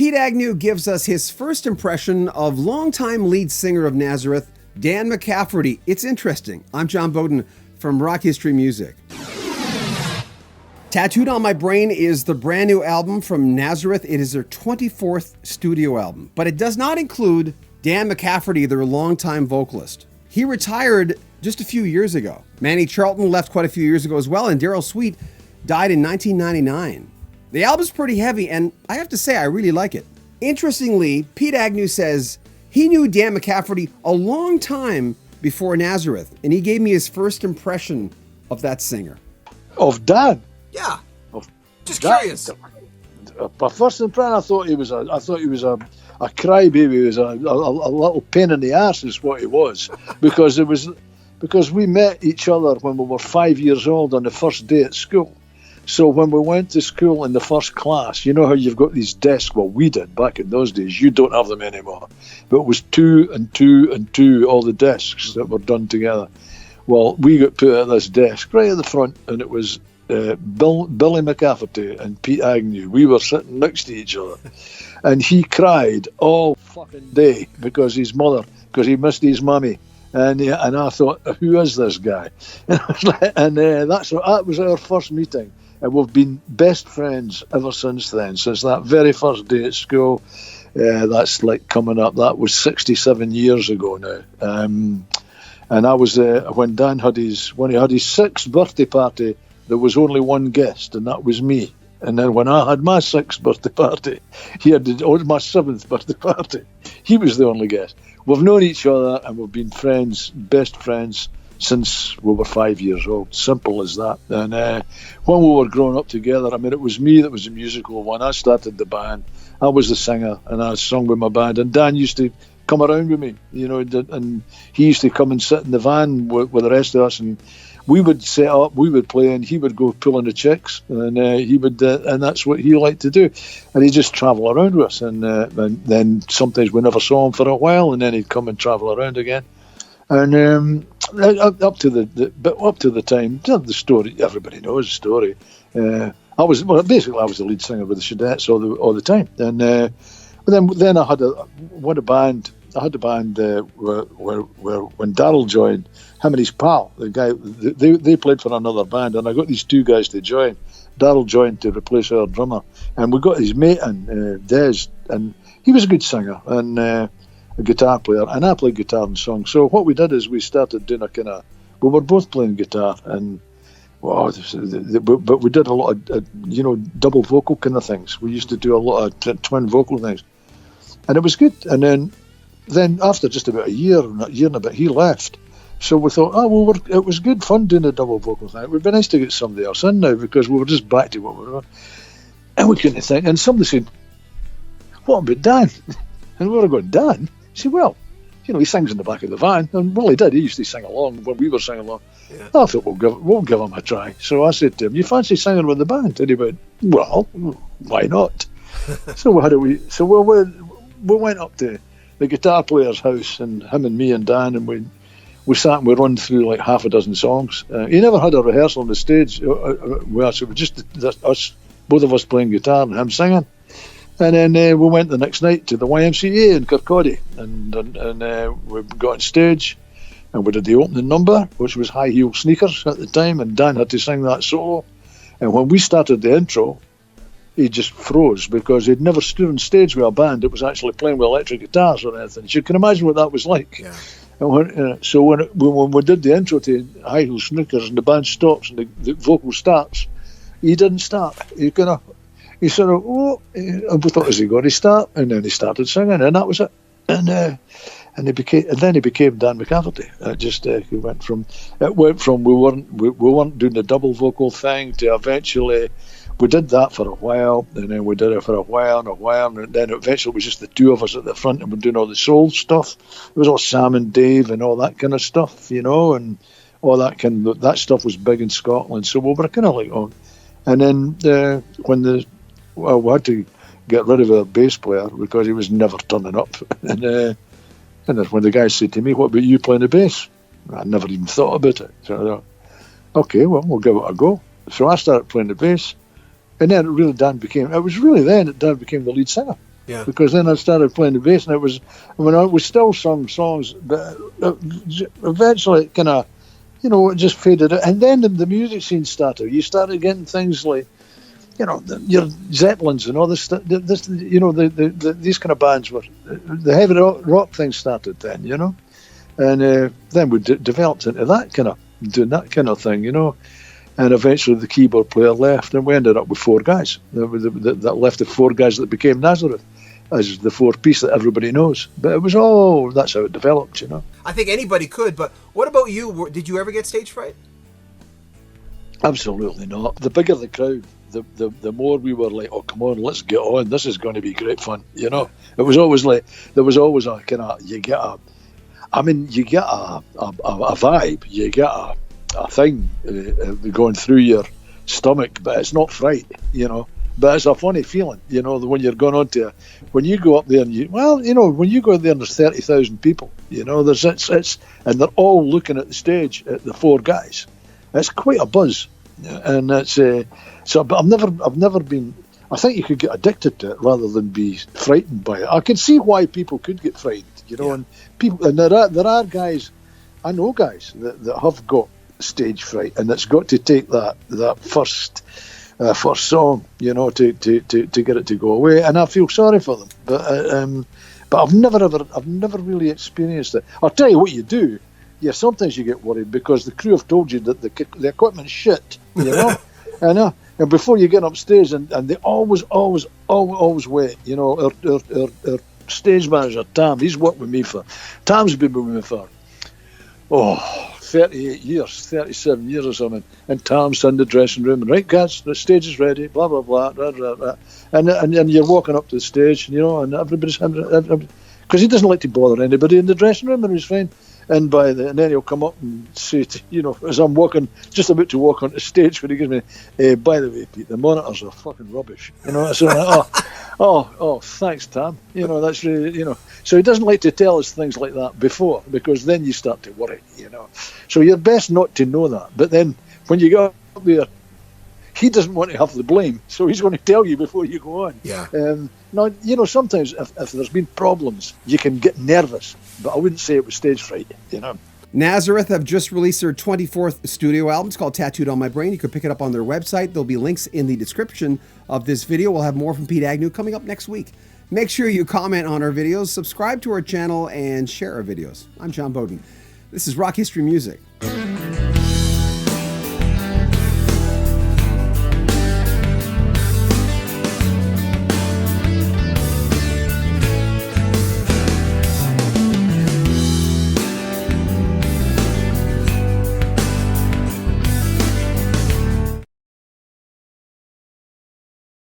Pete Agnew gives us his first impression of longtime lead singer of Nazareth, Dan McCafferty. It's interesting. I'm John Beaudin from Rock History Music. Tattooed on my brain is the brand new album from Nazareth. It is their 24th studio album, but it does not include Dan McCafferty, their longtime vocalist. He retired just a few years ago. Manny Charlton left quite a few years ago as well, and Daryl Sweet died in 1999. The album's pretty heavy, and I have to say, I really like it. Interestingly, Pete Agnew says he knew Dan McCafferty a long time before Nazareth, and he gave me his first impression of that singer. Of Dan? Yeah, just Dan, curious. My first impression, I thought he was a crybaby. He was a little pain in the ass, is what he was, because we met each other when we were 5 years old on the first day at school. So when we went to school in the first class, you know how you've got these desks? Well, we did back in those days. You don't have them anymore. But it was 2 and 2 and 2, all the desks that were done together. Well, we got put at this desk right at the front, and it was Billy McCafferty and Pete Agnew. We were sitting next to each other, and he cried all fucking day because he missed his mummy, and I thought, who is this guy? And that was our first meeting, and we've been best friends ever since then, since that very first day at school. That's like coming up. That was 67 years ago now, and I was when Dan had his 6th birthday party. There was only one guest, and that was me. And then when I had my 6th birthday party, my 7th birthday party, he was the only guest. We've known each other, and we've been friends, best friends, since we were 5 years old. Simple as that. And when we were growing up together, I mean, it was me that was the musical one. I started the band. I was the singer, and I sung with my band. And Dan used to come around with me, you know, and he used to come and sit in the van with the rest of us, and we would set up, we would play, and he would go pulling the chicks, and he would, and that's what he liked to do. And he'd just travel around with us, and then sometimes we never saw him for a while, and then he'd come and travel around again. And up to the time, the story, everybody knows the story. I was the lead singer with the Chadettes all the time, and then I had a band. I had a band where when Darryl joined, him and his pal, the guy, they played for another band, and I got these two guys to join. Darryl joined to replace our drummer, and we got his mate in, Des, and he was a good singer and a guitar player, and I played guitar and song. So what we did is we started doing we were both playing guitar, and but we did a lot of double vocal kind of things. We used to do a lot of twin vocal things, and it was good. And then after just about a year and a bit, he left. So we thought, it was good fun doing a double vocal thing. It would be nice to get somebody else in now, because we were just back to what we were. And we couldn't think. And somebody said, what about Dan? And we were going, Dan? He said, well, he sings in the back of the van. And well, he did. He used to sing along when we were singing along. Yeah. I thought, we'll give him a try. So I said to him, you fancy singing with the band? And he went, well, why not? So we went up to the guitar player's house, and him and me and Dan, and we sat and we run through like half a dozen songs. He never had a rehearsal on the stage with us. It was just us, both of us playing guitar and him singing. And then we went the next night to the YMCA in Kirkcaldy, and we got on stage, and we did the opening number, which was High Heel Sneakers at the time, and Dan had to sing that solo. And when we started the intro, he just froze, because he'd never stood on stage with a band that was actually playing with electric guitars or anything. So you can imagine what that was like. Yeah. And when we did the intro to High Heel Sneakers, and the band stops and the vocal starts, he didn't start. He sort of, and we thought, is he going to start? And then he started singing, and that was it. And then he became Dan McCafferty. He went from we weren't doing the double vocal thing to eventually. We did that for a while, and then we did it for a while, and then eventually it was just the two of us at the front, and we're doing all the soul stuff. It was all Sam and Dave and all that kind of stuff, and all that stuff was big in Scotland. So we were kind of like, and then we had to get rid of our bass player because he was never turning up, and then when the guy said to me, "What about you playing the bass?" I never even thought about it. So I thought, okay, well, we'll give it a go. So I started playing the bass. And then Dan became the lead singer. Yeah. Because then I started playing the bass, and it was, we still sung songs, but eventually, kind of, it just faded out. And then the music scene started. You started getting things like, your Zeppelins and all this stuff. These kind of bands were, the heavy rock thing started then, and then we developed into that kind of, doing that kind of thing, And eventually the keyboard player left, and we ended up with four guys. That left the four guys that became Nazareth as the four-piece that everybody knows. But it was that's how it developed, I think anybody could, but what about you? Did you ever get stage fright? Absolutely not. The bigger the crowd, the more we were like, oh, come on, let's get on. This is going to be great fun, It was always like, there was always a kind of, you get a vibe, you get a thing going through your stomach, but it's not fright, But it's a funny feeling, when you're going on to, when you go up there and when you go there and there's 30,000 people, it's and they're all looking at the stage at the four guys. It's quite a buzz, and it's But I've never been. I think you could get addicted to it rather than be frightened by it. I can see why people could get frightened, and people, and there are guys, I know guys that have got stage fright, and it's got to take that first song, to get it to go away, and I feel sorry for them. But I've never really experienced it. I'll tell you what you do. Yeah, sometimes you get worried because the crew have told you that the equipment's shit, I know. And before you get upstairs, and they always wait. Our stage manager, Tam, he's worked with me Tam's been with me for 38 years, 37 years or something. And Tom's in the dressing room, and right, guys, the stage is ready, blah, blah, blah, blah, blah, blah. And you're walking up to the stage, and everybody's, because he doesn't like to bother anybody in the dressing room, and he's fine. And then he'll come up and say, as I'm just about to walk onto the stage, when he gives me, by the way, Pete, the monitors are fucking rubbish. So I'm like, thanks, Tam. That's really, So he doesn't like to tell us things like that before, because then you start to worry, So you're best not to know that. But then when you go up there, he doesn't want to have the blame, so he's going to tell you before you go on. Yeah. Now, sometimes if there's been problems, you can get nervous, but I wouldn't say it was stage fright, Nazareth have just released their 24th studio album. It's called Tattooed on My Brain. You can pick it up on their website. There'll be links in the description of this video. We'll have more from Pete Agnew coming up next week. Make sure you comment on our videos, subscribe to our channel, and share our videos. I'm John Beaudin. This is Rock History Music.